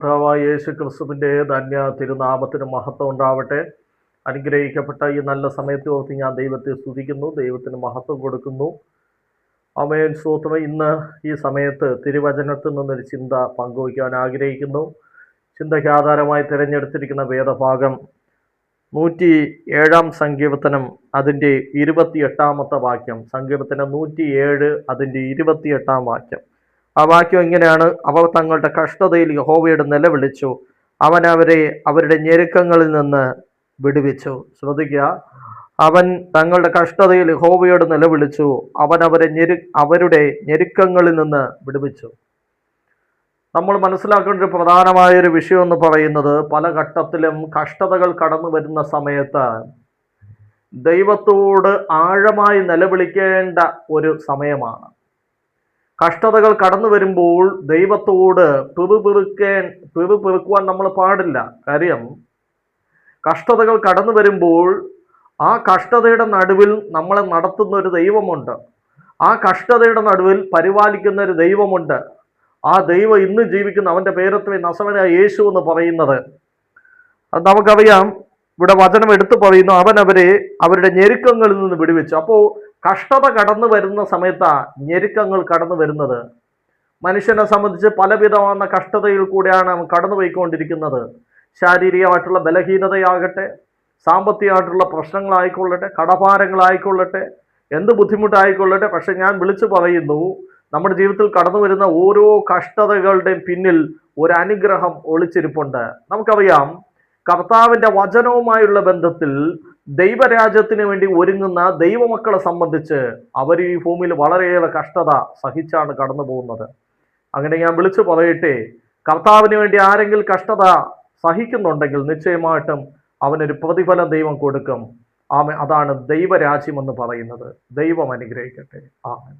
കർത്താവായ യേശു ക്രിസ്തുവിൻ്റെ ധന്യ തിരുനാമത്തിന് മഹത്വം ഉണ്ടാവട്ടെ. അനുഗ്രഹിക്കപ്പെട്ട ഈ നല്ല സമയത്ത് ഓർത്ത് ഞാൻ ദൈവത്തെ സ്തുതിക്കുന്നു, ദൈവത്തിന് മഹത്വം കൊടുക്കുന്നു. ആമേൻ, സ്തോത്രം. ഇന്ന് ഈ സമയത്ത് തിരുവചനത്തിൽ നിന്നൊരു ചിന്ത പങ്കുവയ്ക്കാൻ ആഗ്രഹിക്കുന്നു. ചിന്തയ്ക്ക് ആധാരമായി തിരഞ്ഞെടുത്തിരിക്കുന്ന വേദഭാഗം 107 സങ്കീർത്തനം, അതിൻ്റെ 28 വാക്യം. സങ്കീർത്തനം 107 അതിൻ്റെ 28 വാക്യം. ആ വാക്യം ഇങ്ങനെയാണ്: അവർ തങ്ങളുടെ കഷ്ടതയിൽ യഹോവയോട് നിലവിളിച്ചു, അവൻ അവരെ അവരുടെ ഞെരുക്കങ്ങളിൽ നിന്ന് വിടുവിച്ചു. ശ്രദ്ധിക്കുക, അവൻ തങ്ങളുടെ കഷ്ടതയിൽ യഹോവയോട് നിലവിളിച്ചു, അവൻ അവരുടെ ഞെരുക്കങ്ങളിൽ നിന്ന് വിടുവിച്ചു. നമ്മൾ മനസ്സിലാക്കേണ്ട ഒരു പ്രധാനമായൊരു വിഷയം എന്ന് പറയുന്നത്, പല ഘട്ടത്തിലും കഷ്ടതകൾ കടന്നു വരുന്ന സമയത്ത് ദൈവത്തോട് ആഴമായി നിലവിളിക്കേണ്ട ഒരു സമയമാണ്. കഷ്ടതകൾ കടന്നു വരുമ്പോൾ ദൈവത്തോട് പിറുപിറുക്കുവാൻ നമ്മൾ പാടില്ല. കാര്യം, കഷ്ടതകൾ കടന്നു വരുമ്പോൾ ആ കഷ്ടതയുടെ നടുവിൽ നമ്മളെ നടത്തുന്ന ഒരു ദൈവമുണ്ട്. ആ കഷ്ടതയുടെ നടുവിൽ പരിപാലിക്കുന്ന ഒരു ദൈവമുണ്ട്. ആ ദൈവം ഇന്ന് ജീവിക്കുന്ന, അവൻ്റെ പേരത്രേ നസറേനായ യേശു എന്ന് പറയുന്നത്. അത് നമുക്കറിയാം. ഇവിടെ വചനം എടുത്തു പറയുന്നു, അവൻ അവരെ അവരുടെ ഞെരുക്കങ്ങളിൽ നിന്ന് വിടുവിച്ചു. അപ്പോൾ കഷ്ടത കടന്നു വരുന്ന സമയത്താണ് ഞെരുക്കങ്ങൾ കടന്നു വരുന്നത്. മനുഷ്യനെ സംബന്ധിച്ച് പലവിധமான കഷ്ടതയിൽ കൂടെയാണ് കടന്നു പോയിക്കൊണ്ടിരിക്കുന്നത്. ശാരീരികമായിട്ടുള്ള ബലഹീനതയാകട്ടെ, സാമ്പത്തികമായിട്ടുള്ള പ്രശ്നങ്ങളായിക്കൊള്ളട്ടെ, കടഭാരങ്ങളായിക്കൊള്ളട്ടെ, എന്ത് ബുദ്ധിമുട്ടായിക്കൊള്ളട്ടെ. പക്ഷെ ഞാൻ വിളിച്ചു പറയുന്നു, നമ്മുടെ ജീവിതത്തിൽ കടന്നു വരുന്ന ഓരോ കഷ്ടതകളുടെയും പിന്നിൽ ഒരു അനുഗ്രഹം ഒളിച്ചിരിപ്പുണ്ട്. നമുക്കറിയാം, കർത്താവിൻ്റെ വചനവുമായുള്ള ബന്ധത്തിൽ ദൈവരാജ്യത്തിന് വേണ്ടി ഒരുങ്ങുന്ന ദൈവമക്കളെ സംബന്ധിച്ച് അവർ ഈ ഭൂമിയിൽ വളരെയേറെ കഷ്ടത സഹിച്ചാണ് കടന്നു പോകുന്നത്. അങ്ങനെ ഞാൻ വിളിച്ചു പറയട്ടെ, കർത്താവിന് വേണ്ടി ആരെങ്കിലും കഷ്ടത സഹിക്കുന്നുണ്ടെങ്കിൽ നിശ്ചയമായിട്ടും അവനൊരു പ്രതിഫലം ദൈവം കൊടുക്കും. അതാണ് ദൈവരാജ്യം എന്ന് പറയുന്നത്. ദൈവം അനുഗ്രഹിക്കട്ടെ. ആമേൻ.